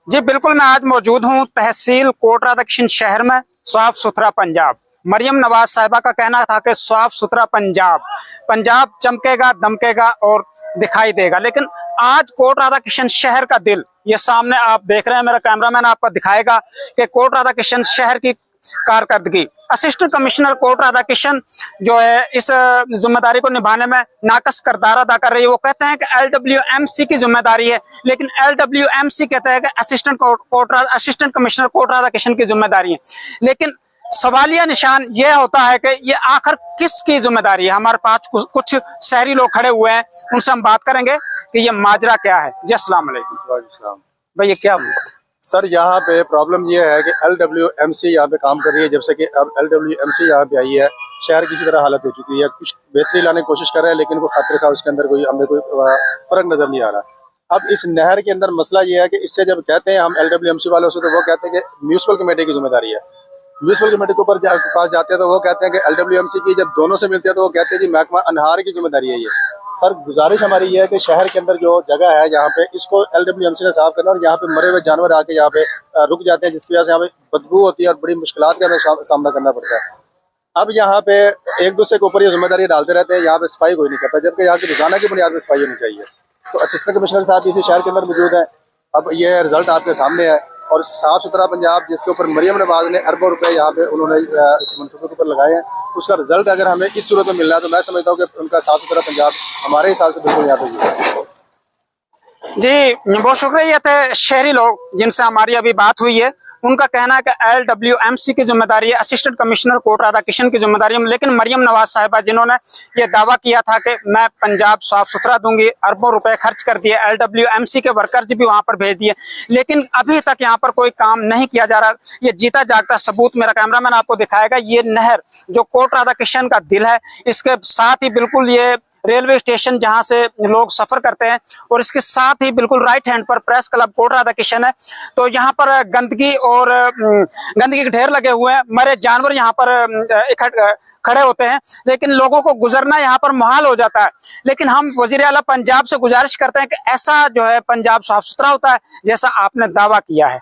जी बिल्कुल, मैं आज मौजूद हूँ तहसील कोट राधा किशन शहर में। साफ सुथरा पंजाब, मरियम नवाज साहिबा का कहना था कि साफ सुथरा पंजाब, पंजाब चमकेगा, दमकेगा और दिखाई देगा। लेकिन आज कोट राधा किशन शहर का दिल, ये सामने आप देख रहे हैं, मेरा कैमरामैन आपको दिखाएगा कि कोट राधा किशन शहर की कारकर्दगी। असिस्टेंट कमिश्नर कोट राधा किशन जो है इस जिम्मेदारी को निभाने में नाकस किरदार अदा कर रही है। वो कहते हैं कि LWMC की जिम्मेदारी है, लेकिन LWMC कहता है कि असिस्टेंट कमिश्नर कोट राधा किशन की जिम्मेदारी है। लेकिन सवालिया निशान यह होता है कि ये आखिर किसकी जिम्मेदारी है। हमारे पास कुछ शहरी लोग खड़े हुए हैं, उनसे हम बात करेंगे कि ये माजरा क्या है। जी अस्सलाम वालेकुम भैया, क्या सर यहाँ पे प्रॉब्लम ये है कि LWMC यहाँ पे काम कर रही है। जब से कि अब LWMC यहाँ पे आई है, शहर किसी तरह हालत हो चुकी है। कुछ बेहतरी लाने की कोशिश कर रहे हैं, लेकिन वो खतरे का उसके अंदर हमें कोई फर्क नजर नहीं आ रहा। अब इस नहर के अंदर मसला ये है कि इससे जब कहते हैं हम LWMC वालों से, तो वो कहते हैं कि म्यूनसिपल कमेटी की जिम्मेदारी है। म्यूनसिपल कमेटी के ऊपर पास जाते हैं तो वो कहते हैं कि LWMC की, जब दोनों से मिलते हैं तो वो कहते हैं जी महकमा अनहार की जिम्मेदारी है ये। सर गुजारिश हमारी ये है कि शहर के अंदर जो जगह है यहाँ पे, इसको LWMC ने साफ करना, और यहाँ पे मरे हुए जानवर आके यहाँ पे रुक जाते हैं, जिसकी वजह से यहाँ पे बदबू होती है और बड़ी मुश्किलात का हमें सामना करना पड़ता है। अब यहाँ पे एक दूसरे के ऊपर ये जिम्मेदारी डालते रहते हैं, यहाँ पे सफाई कोई नहीं करता, जबकि यहाँ की रोजाना की बुनियाद पर सफाई होनी चाहिए। तो असिस्टेंट कमिश्नर साहब इसी शहर के अंदर मौजूद है। अब ये रिजल्ट आपके सामने है, और साफ सुथरा पंजाब जिसके ऊपर मरियम नवाज ने अरबों रुपए यहाँ पे उन्होंने इस मनसूबे के ऊपर लगाए हैं, उसका रिजल्ट अगर हमें इस सूरत में मिलना है तो मैं समझता हूँ कि उनका साफ सुथरा पंजाब हमारे हिसाब से बिल्कुल यहाँ पे जी बहुत शुक्रिया। ये थे शहरी लोग जिनसे हमारी अभी बात हुई है। उनका कहना है कि LWMC की जिम्मेदारी है, असिस्टेंट कमिश्नर कोट राधा किशन की जिम्मेदारी है। लेकिन मरियम नवाज साहिबा जिन्होंने ये दावा किया था कि मैं पंजाब साफ सुथरा दूंगी, अरबों रुपए खर्च कर दिए, LWMC के वर्कर्स भी वहां पर भेज दिए, लेकिन अभी तक यहाँ पर कोई काम नहीं किया जा रहा। ये जीता जागता सबूत मेरा कैमरामैन आपको दिखाएगा। ये नहर जो कोट राधा किशन का दिल है, इसके साथ ही बिल्कुल ये रेलवे स्टेशन जहां से लोग सफर करते हैं, और इसके साथ ही बिल्कुल राइट हैंड पर प्रेस क्लब कोट राधा किशन है। तो यहाँ पर गंदगी और गंदगी के ढेर लगे हुए हैं, मरे जानवर यहाँ पर खड़े होते हैं, लेकिन लोगों को गुजरना यहाँ पर मुहाल हो जाता है। लेकिन हम वजीर आला पंजाब से गुजारिश करते हैं कि ऐसा जो है पंजाब साफ सुथरा होता है जैसा आपने दावा किया है।